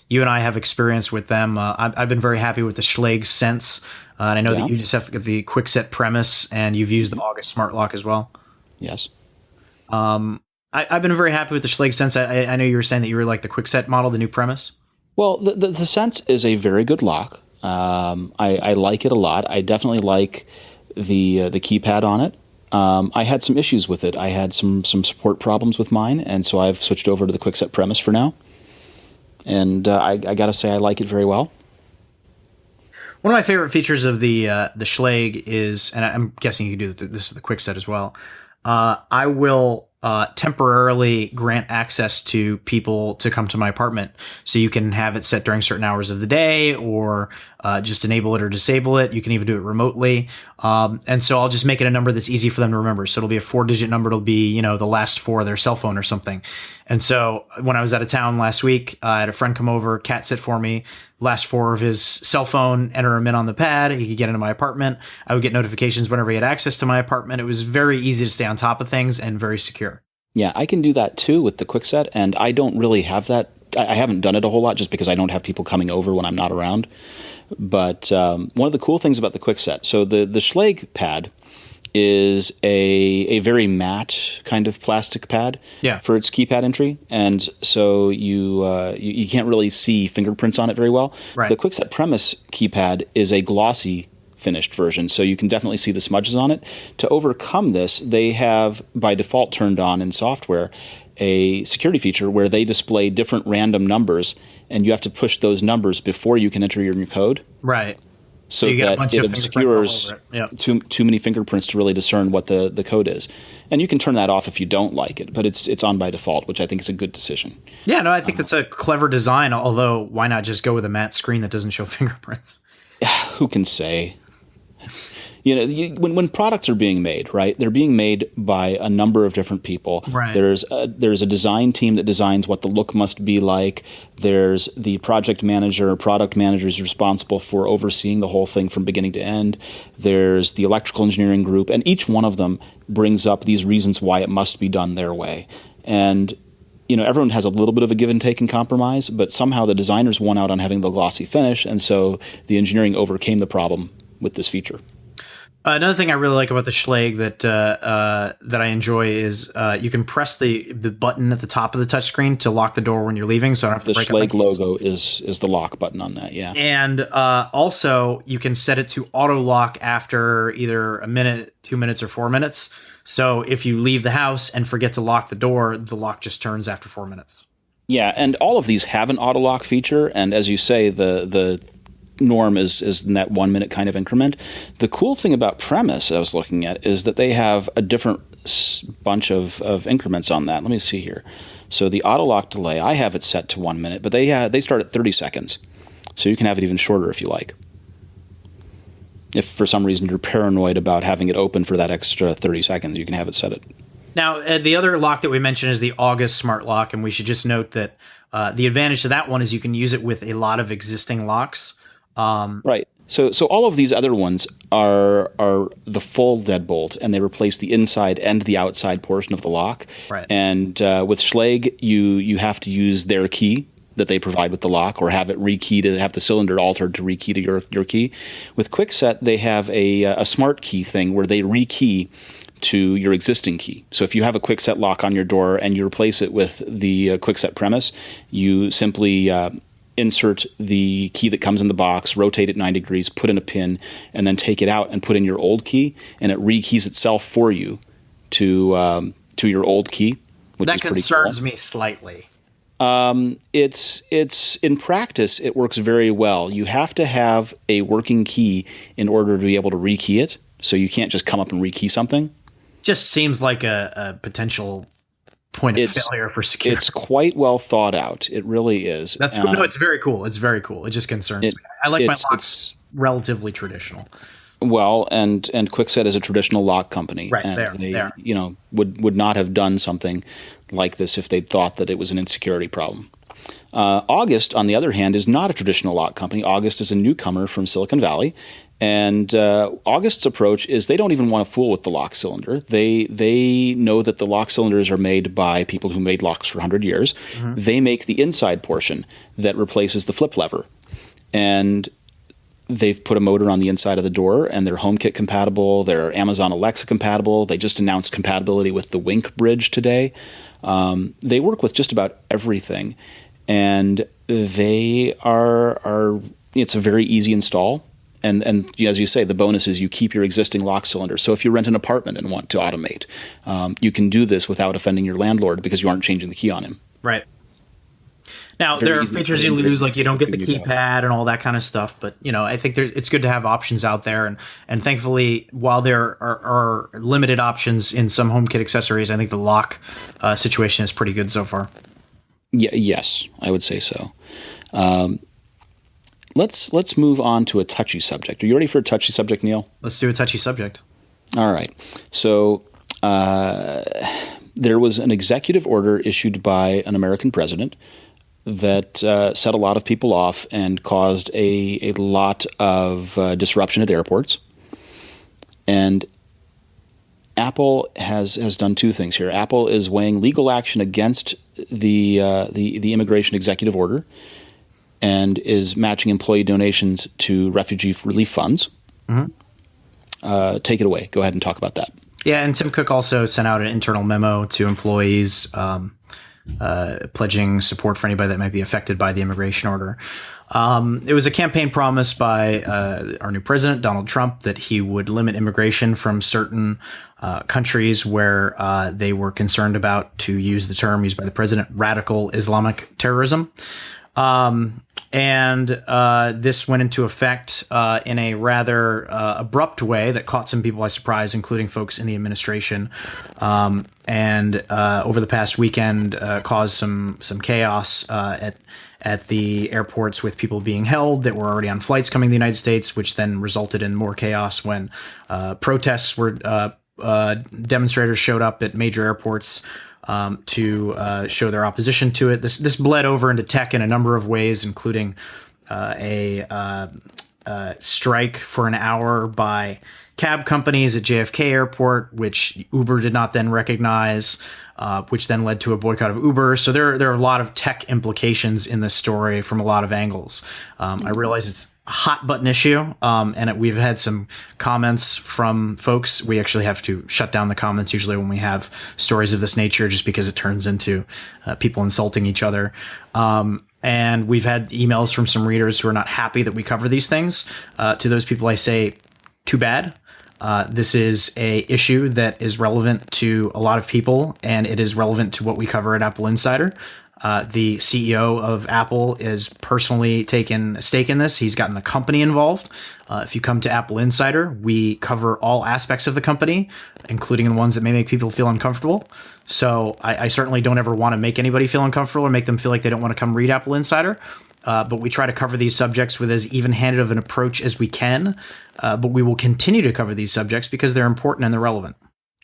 You and I have experience with them. I've been very happy with the Schlage Sense. And I know that you just have to get the QuickSet Premise, and you've used the August Smart Lock as well.
Yes.
I've been very happy with the Schlage Sense. I know you were saying that you really like the QuickSet model, the new Premise.
Well, the Sense is a very good lock. I like it a lot. I definitely like the keypad on it. I had some issues with it. I had some support problems with mine, and so I've switched over to the QuickSet Premise for now. And I got to say, I like it very well.
One of my favorite features of the Schlage is, and I'm guessing you can do this with the QuickSet as well. I will temporarily grant access to people to come to my apartment, so you can have it set during certain hours of the day, or just enable it or disable it. You can even do it remotely, and so I'll just make it a number that's easy for them to remember. So it'll be a 4-digit number. It'll be the last 4 of their cell phone or something. And so when I was out of town last week, I had a friend come over, cat sit for me. Last 4 of his cell phone, enter him in on the pad. He could get into my apartment. I would get notifications whenever he had access to my apartment. It was very easy to stay on top of things and very secure.
Yeah, I can do that too with the QuickSet, and I don't really have that. I haven't done it a whole lot just because I don't have people coming over when I'm not around. But one of the cool things about the QuickSet, so the Schlage pad is a very matte kind of plastic pad for its keypad entry, and so you can't really see fingerprints on it very well.
Right.
The QuickSet Premise keypad is a glossy finished version, so you can definitely see the smudges on it. To overcome this, they have by default turned on in software a security feature where they display different random numbers, and you have to push those numbers before you can enter your code.
Right.
So
you get a bunch
that
of
it obscures too many fingerprints to really discern what the code is. And you can turn that off if you don't like it, but it's on by default, which I think is a good decision.
Yeah, no, I think that's a clever design, although why not just go with a matte screen that doesn't show fingerprints?
Who can say? when products are being made, right? They're being made by a number of different people.
Right.
There's a design team that designs what the look must be like. There's the project manager or product manager is responsible for overseeing the whole thing from beginning to end. There's the electrical engineering group, and each one of them brings up these reasons why it must be done their way. And everyone has a little bit of a give and take and compromise, but somehow the designers won out on having the glossy finish, and so the engineering overcame the problem with this feature.
Another thing I really like about the Schlage that I enjoy is you can press the button at the top of the touchscreen to lock the door when you're leaving, so I don't have to break up my keys.
The Schlage logo is the lock button on that, yeah.
And also, you can set it to auto lock after either a minute, 2 minutes, or 4 minutes. So if you leave the house and forget to lock the door, the lock just turns after 4 minutes.
Yeah, and all of these have an auto lock feature, and as you say, the norm is in that 1 minute kind of increment. The cool thing about Premise I was looking at is that they have a different bunch of increments on that. Let me see here. So the auto lock delay, I have it set to 1 minute, but they start at 30 seconds. So you can have it even shorter if you like. If for some reason you're paranoid about having it open for that extra 30 seconds, you can have it set it.
Now, the other lock that we mentioned is the August smart lock, and we should just note that the advantage to that one is you can use it with a lot of existing locks.
Right. So all of these other ones are the full deadbolt, and they replace the inside and the outside portion of the lock.
Right.
And with Schlage, you have to use their key that they provide with the lock, or have it rekey to have the cylinder altered to rekey to your key. With Kwikset, they have a smart key thing where they rekey to your existing key. So if you have a Kwikset lock on your door and you replace it with the Kwikset Premise, you simply insert the key that comes in the box, rotate it 90 degrees, put in a pin, and then take it out and put in your old key, and it rekeys itself for you to your old key, which is pretty cool. That
concerns me slightly.
It's in practice, it works very well. You have to have a working key in order to be able to rekey it, so you can't just come up and rekey something.
Just seems like a potential point of failure for security.
It's quite well thought out. It really is.
That's cool. No, it's very cool. It's very cool. It just concerns me. I like my locks relatively traditional.
Well, and Kwikset is a traditional lock company,
right?
And
they
would not have done something like this if they thought that it was an insecurity problem. August, on the other hand, is not a traditional lock company. August is a newcomer from Silicon Valley. And August's approach is they don't even want to fool with the lock cylinder. They know that the lock cylinders are made by people who made locks for 100 years. Mm-hmm. They make the inside portion that replaces the flip lever. And they've put a motor on the inside of the door, and they're HomeKit compatible. They're Amazon Alexa compatible. They just announced compatibility with the Wink bridge today. They work with just about everything. And they are it's a very easy install. And as you say, the bonus is you keep your existing lock cylinder. So if you rent an apartment and want to automate, you can do this without offending your landlord because you aren't changing the key on him.
Right. Now, there are features you lose, like you don't get the keypad and all that kind of stuff. But, I think it's good to have options out there. And thankfully, while there are limited options in some HomeKit accessories, I think the lock situation is pretty good so far.
Yeah, yes, I would say so. Let's move on to a touchy subject. Are you ready for a touchy subject, Neil?
Let's do a touchy subject.
All right. So there was an executive order issued by an American president that set a lot of people off and caused a lot of disruption at airports. And Apple has done two things here. Apple is weighing legal action against the immigration executive order and is matching employee donations to refugee relief funds. Mm-hmm. Take it away. Go ahead and talk about that.
Yeah, and Tim Cook also sent out an internal memo to employees pledging support for anybody that might be affected by the immigration order. It was a campaign promise by our new president, Donald Trump, that he would limit immigration from certain countries where they were concerned about, to use the term used by the president, radical Islamic terrorism. And this went into effect in a rather abrupt way that caught some people by surprise, including folks in the administration. And over the past weekend, caused some chaos at at the airports with people being held that were already on flights coming to the United States, which then resulted in more chaos when protests were demonstrators showed up at major airports to show their opposition to it. This bled over into tech in a number of ways, including a strike for an hour by cab companies at JFK Airport, which Uber did not then recognize, which then led to a boycott of Uber. So there are a lot of tech implications in this story from a lot of angles. I realize it's a hot button issue, and we've had some comments from folks. We actually have to shut down the comments usually when we have stories of this nature, just because it turns into people insulting each other. And we've had emails from some readers who are not happy that we cover these things. To those people, I say, too bad. This is a issue that is relevant to a lot of people, and it is relevant to what we cover at Apple Insider. The CEO of Apple is personally taken a stake in this. He's gotten the company involved. If you come to Apple Insider, we cover all aspects of the company, including the ones that may make people feel uncomfortable. So I certainly don't ever want to make anybody feel uncomfortable or make them feel like they don't want to come read Apple Insider. But we try to cover these subjects with as even-handed of an approach as we can. But we will continue to cover these subjects because they're important and they're relevant.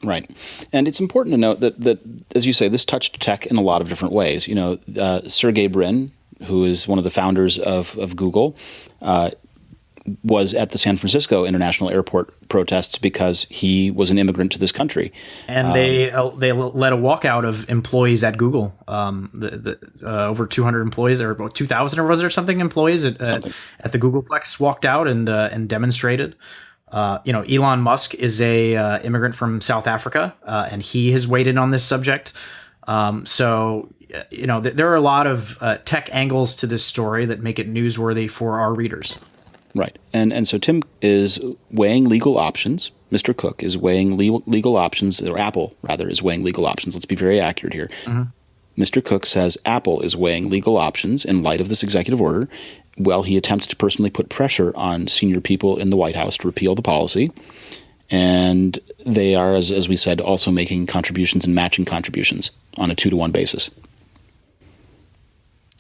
Right. And it's important to note that, as you say, this touched tech in a lot of different ways. Sergey Brin, who is one of the founders of Google, was at the San Francisco International Airport protests because he was an immigrant to this country.
And they led a walkout of employees at Google. Over 200 employees, or 2,000, or was there something, employees at the Googleplex walked out and demonstrated. Elon Musk is a immigrant from South Africa, and he has weighed in on this subject. So there are a lot of tech angles to this story that make it newsworthy for our readers.
Right. And so Tim is weighing legal options. Mr. Cook is weighing legal options, or Apple, rather, is weighing legal options. Let's be very accurate here. Mm-hmm. Mr. Cook says Apple is weighing legal options in light of this executive order, while he attempts to personally put pressure on senior people in the White House to repeal the policy. And they are, as we said, also making contributions and matching contributions on a 2-to-1 basis.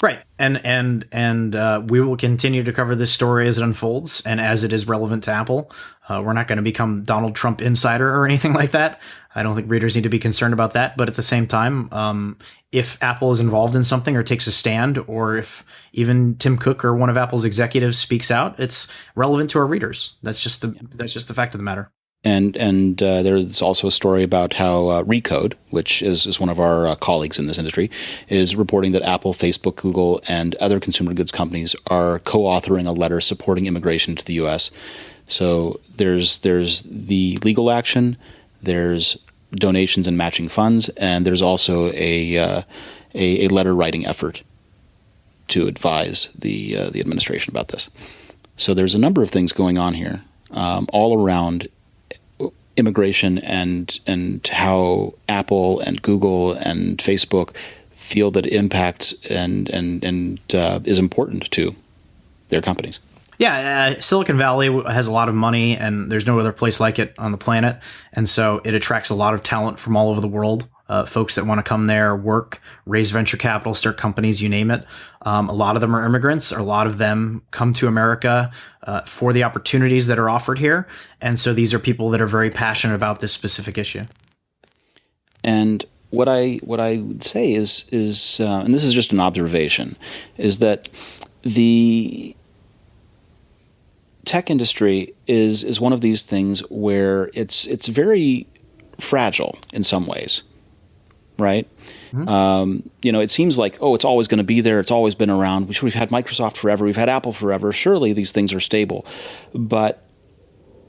Right. And we will continue to cover this story as it unfolds and as it is relevant to Apple. We're not going to become Donald Trump insider or anything like that. I don't think readers need to be concerned about that. But at the same time, if Apple is involved in something or takes a stand, or if even Tim Cook or one of Apple's executives speaks out, it's relevant to our readers. That's just the fact of the matter. And
there's also a story about how Recode, which is one of our colleagues in this industry, is reporting that Apple, Facebook, Google, and other consumer goods companies are co-authoring a letter supporting immigration to the U.S. So there's the legal action, there's donations and matching funds, and there's also a letter writing effort to advise the administration about this. So there's a number of things going on here, all around immigration and how Apple and Google and Facebook feel that it impacts and is important to their companies.
Yeah, Silicon Valley has a lot of money, and there's no other place like it on the planet. And so it attracts a lot of talent from all over the world. Folks that want to come there, work, raise venture capital, start companies, you name it. A lot of them are immigrants. A lot of them come to America for the opportunities that are offered here. And so these are people that are very passionate about this specific issue.
And what I would say is and this is just an observation, is that the tech industry is one of these things where it's very fragile in some ways. Right? Mm-hmm. It seems like, it's always going to be there. It's always been around. We've had Microsoft forever. We've had Apple forever. Surely these things are stable. But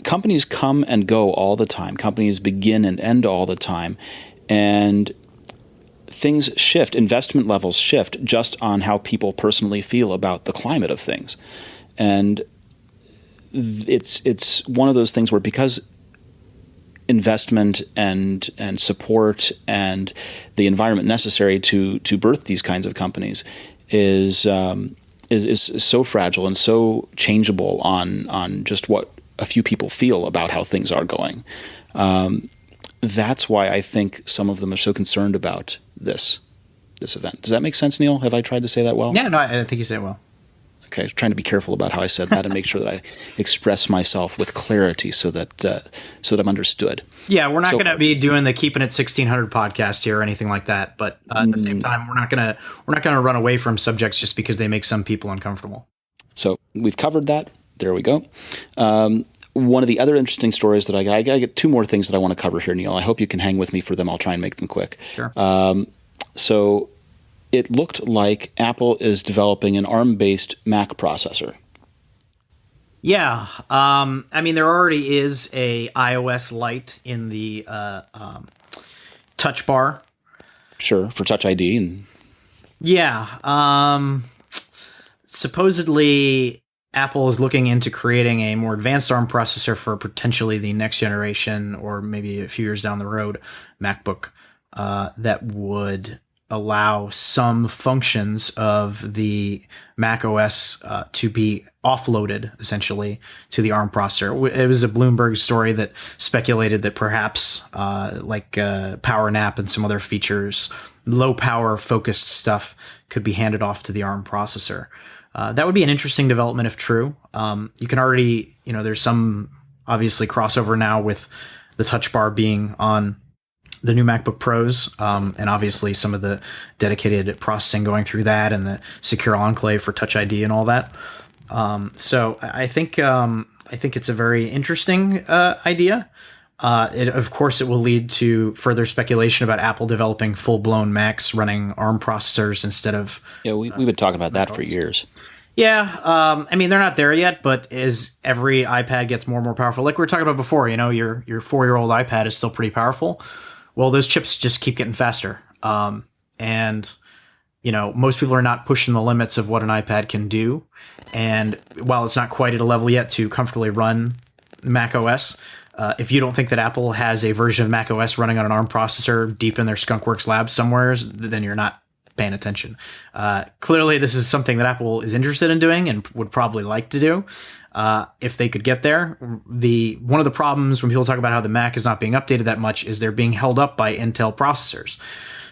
companies come and go all the time. Companies begin and end all the time. And things shift. Investment levels shift just on how people personally feel about the climate of things. And it's one of those things where, because investment and support and the environment necessary to birth these kinds of companies is so fragile and so changeable on just what a few people feel about how things are going. That's why I think some of them are so concerned about this this event. Does that make sense, Neil? Have I tried to say that well?
Yeah, no, I think you said it well.
Okay, I was trying to be careful about how I said that and make sure that I express myself with clarity so that I'm understood.
Yeah, we're not going to be doing the Keeping It 1600 podcast here or anything like that. But at the same time, we're not going to run away from subjects just because they make some people uncomfortable.
So we've covered that. There we go. One of the other interesting stories that I get two more things that I want to cover here, Neil. I hope you can hang with me for them. I'll try and make them quick.
Sure.
So it looked like Apple is developing an ARM-based Mac processor.
Yeah. I mean, there already is a iOS Lite in the Touch Bar.
Sure, for Touch ID. And
yeah. Supposedly, Apple is looking into creating a more advanced ARM processor for potentially the next generation, or maybe a few years down the road, MacBook that would allow some functions of the Mac OS to be offloaded essentially to the ARM processor. It was a Bloomberg story that speculated that perhaps Power Nap and some other features, low power focused stuff, could be handed off to the ARM processor. That would be an interesting development if true. You can already, there's some obviously crossover now with the Touch Bar being on the new MacBook Pros, and obviously some of the dedicated processing going through that and the secure enclave for Touch ID and all that. So I think it's a very interesting idea. Of course, it will lead to further speculation about Apple developing full-blown Macs running ARM processors instead of...
Yeah, we've been talking about that for years.
Yeah, I mean, they're not there yet, but as every iPad gets more and more powerful, like we were talking about before, your 4-year-old iPad is still pretty powerful. Well, those chips just keep getting faster. And, most people are not pushing the limits of what an iPad can do. And while it's not quite at a level yet to comfortably run Mac OS, if you don't think that Apple has a version of Mac OS running on an ARM processor deep in their Skunkworks lab somewhere, then you're not paying attention. Clearly, this is something that Apple is interested in doing and would probably like to do. If they could get there. One of the problems when people talk about how the Mac is not being updated that much is they're being held up by Intel processors.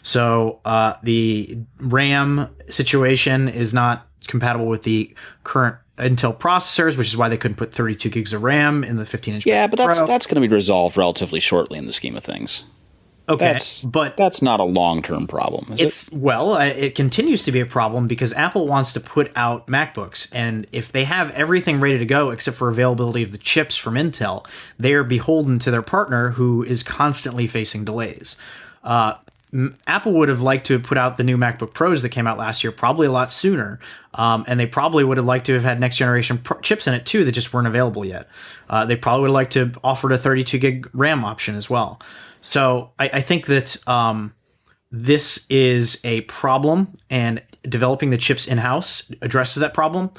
So the RAM situation is not compatible with the current Intel processors, which is why they couldn't put 32 gigs of RAM in the 15-inch.
Yeah, but that's going to be resolved relatively shortly in the scheme of things.
Okay,
but that's not a long-term problem, is it?
Well, it continues to be a problem because Apple wants to put out MacBooks, and if they have everything ready to go except for availability of the chips from Intel, they are beholden to their partner who is constantly facing delays. Apple would have liked to have put out the new MacBook Pros that came out last year probably a lot sooner, and they probably would have liked to have had next-generation chips in it too that just weren't available yet. They probably would have liked to have offered a 32-gig RAM option as well. So I think that this is a problem, and developing the chips in-house addresses that problem.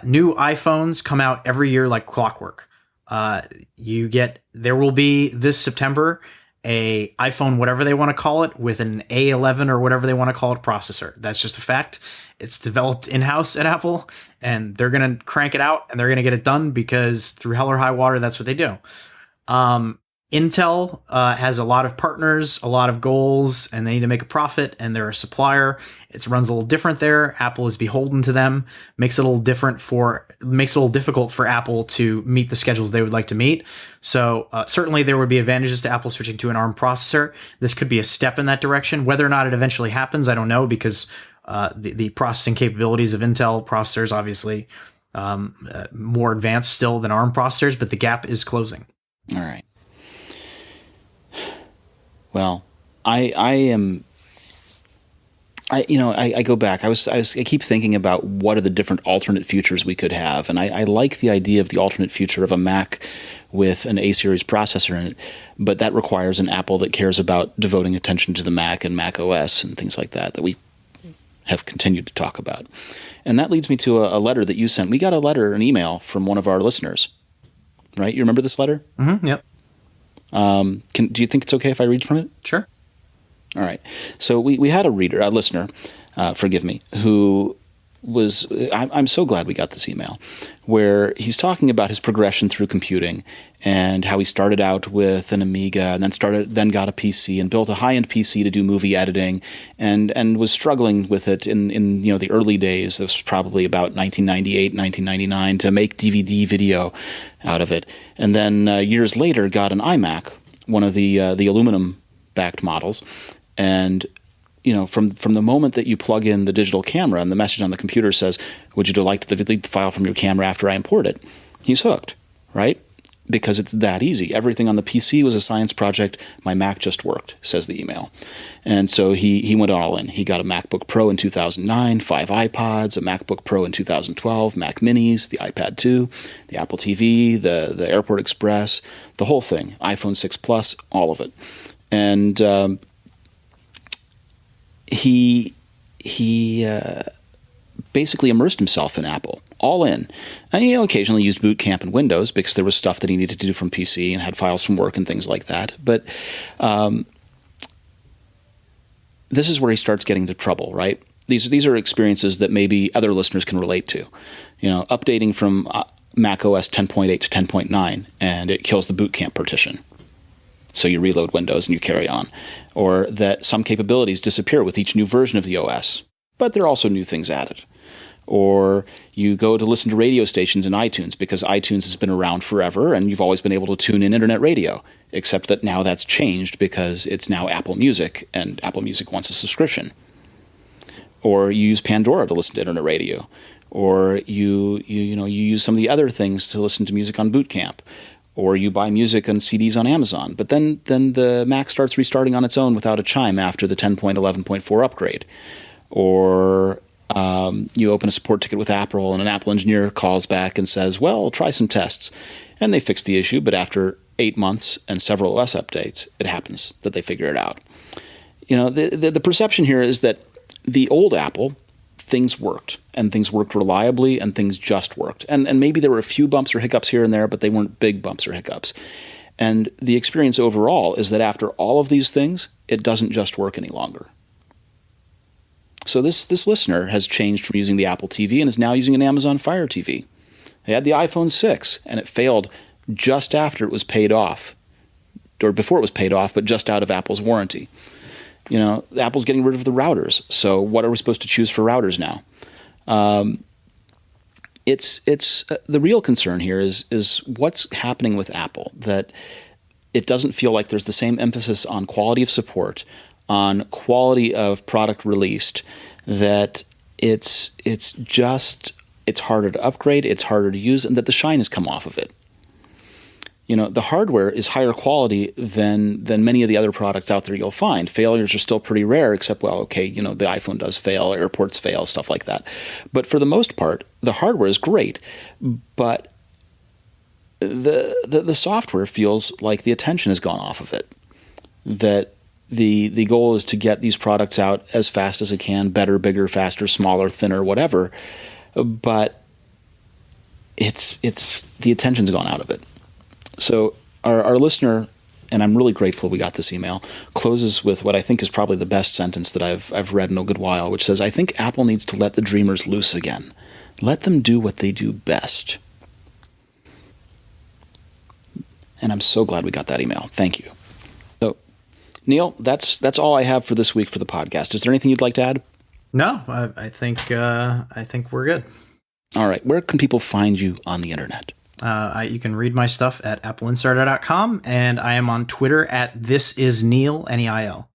New iPhones come out every year like clockwork. There will be this September a iPhone, whatever they want to call it, with an A11 or whatever they want to call it processor. That's just a fact. It's developed in-house at Apple, and they're going to crank it out, and they're going to get it done because through hell or high water, that's what they do. Intel has a lot of partners, a lot of goals, and they need to make a profit, and they're a supplier. It runs a little different there. Apple is beholden to them. Makes it a little difficult for Apple to meet the schedules they would like to meet. So certainly there would be advantages to Apple switching to an ARM processor. This could be a step in that direction. Whether or not it eventually happens, I don't know, because the processing capabilities of Intel processors obviously more advanced still than ARM processors, but the gap is closing.
All right. Well, I go back. I keep thinking about what are the different alternate futures we could have, and I like the idea of the alternate future of a Mac with an A-series processor in it, but that requires an Apple that cares about devoting attention to the Mac and Mac OS and things like that we have continued to talk about. And that leads me to a letter that you sent. We got an email from one of our listeners, right? You remember this letter?
Mm-hmm, yep.
Do you think it's okay if I read from it?
Sure.
All right. So we had a listener, forgive me, who I'm so glad we got this email, where he's talking about his progression through computing and how he started out with an Amiga and then got a PC and built a high-end PC to do movie editing and was struggling with it in the early days. It was probably about 1998, 1999 to make DVD video out of it. And then years later got an iMac, one of the aluminum-backed models, and from the moment that you plug in the digital camera and the message on the computer says, "Would you like to delete the file from your camera after I import it?" he's hooked, right? Because it's that easy. Everything on the PC was a science project. My Mac just worked, says the email. And so he went all in. He got a MacBook Pro in 2009, 5 iPods, a MacBook Pro in 2012, Mac Minis, the iPad 2, the Apple TV, the Airport Express, the whole thing, iPhone 6 Plus, all of it. And he basically immersed himself in Apple, all in. And occasionally used Boot Camp and Windows because there was stuff that he needed to do from PC and had files from work and things like that. But this is where he starts getting into trouble, right? These are experiences that maybe other listeners can relate to. Updating from Mac OS 10.8 to 10.9, and it kills the Boot Camp partition. So you reload Windows and you carry on. Or that some capabilities disappear with each new version of the OS, but there are also new things added. Or you go to listen to radio stations in iTunes because iTunes has been around forever and you've always been able to tune in internet radio, except that now that's changed because it's now Apple Music and Apple Music wants a subscription. Or you use Pandora to listen to internet radio. Or you use some of the other things to listen to music on Boot Camp. Or you buy music and CDs on Amazon. But then the Mac starts restarting on its own without a chime after the 10.11.4 upgrade. Or you open a support ticket with Apple and an Apple engineer calls back and says, well, try some tests. And they fix the issue, but after 8 months and several OS updates, it happens that they figure it out. The perception here is that the old Apple, things worked, and things worked reliably, and things just worked. And maybe there were a few bumps or hiccups here and there, but they weren't big bumps or hiccups. And the experience overall is that after all of these things, it doesn't just work any longer. So this listener has changed from using the Apple TV and is now using an Amazon Fire TV. They had the iPhone 6, and it failed just after it was paid off, or before it was paid off, but just out of Apple's warranty. Apple's getting rid of the routers. So what are we supposed to choose for routers now? It's the real concern here is what's happening with Apple, that it doesn't feel like there's the same emphasis on quality of support, on quality of product released, that it's harder to upgrade, it's harder to use, and that the shine has come off of it. The hardware is higher quality than many of the other products out there you'll find. Failures are still pretty rare, except, the iPhone does fail, airports fail, stuff like that. But for the most part, the hardware is great, but the software feels like the attention has gone off of it. That the goal is to get these products out as fast as it can, better, bigger, faster, smaller, thinner, whatever. But it's the attention's gone out of it. So our listener, and I'm really grateful we got this email, closes with what I think is probably the best sentence that I've read in a good while, which says, I think Apple needs to let the dreamers loose again. Let them do what they do best. And I'm so glad we got that email. Thank you. So, Neil, that's all I have for this week for the podcast. Is there anything you'd like to add?
No, I think we're good.
All right. Where can people find you on the internet?
You can read my stuff at AppleInsider.com, and I am on Twitter at thisisneil, Neil.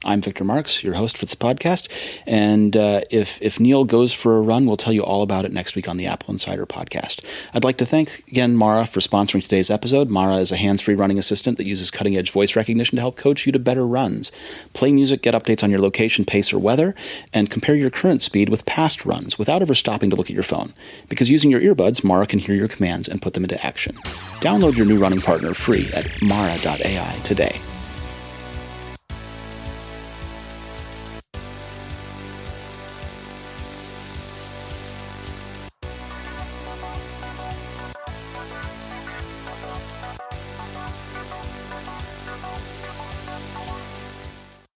I'm Victor Marks, your host for this podcast, and if Neil goes for a run, we'll tell you all about it next week on the Apple Insider podcast. I'd like to thank again Mara for sponsoring today's episode. Mara is a hands-free running assistant that uses cutting-edge voice recognition to help coach you to better runs. Play music, get updates on your location, pace, or weather, and compare your current speed with past runs without ever stopping to look at your phone. Because using your earbuds, Mara can hear your commands and put them into action. Download your new running partner free at mara.ai today.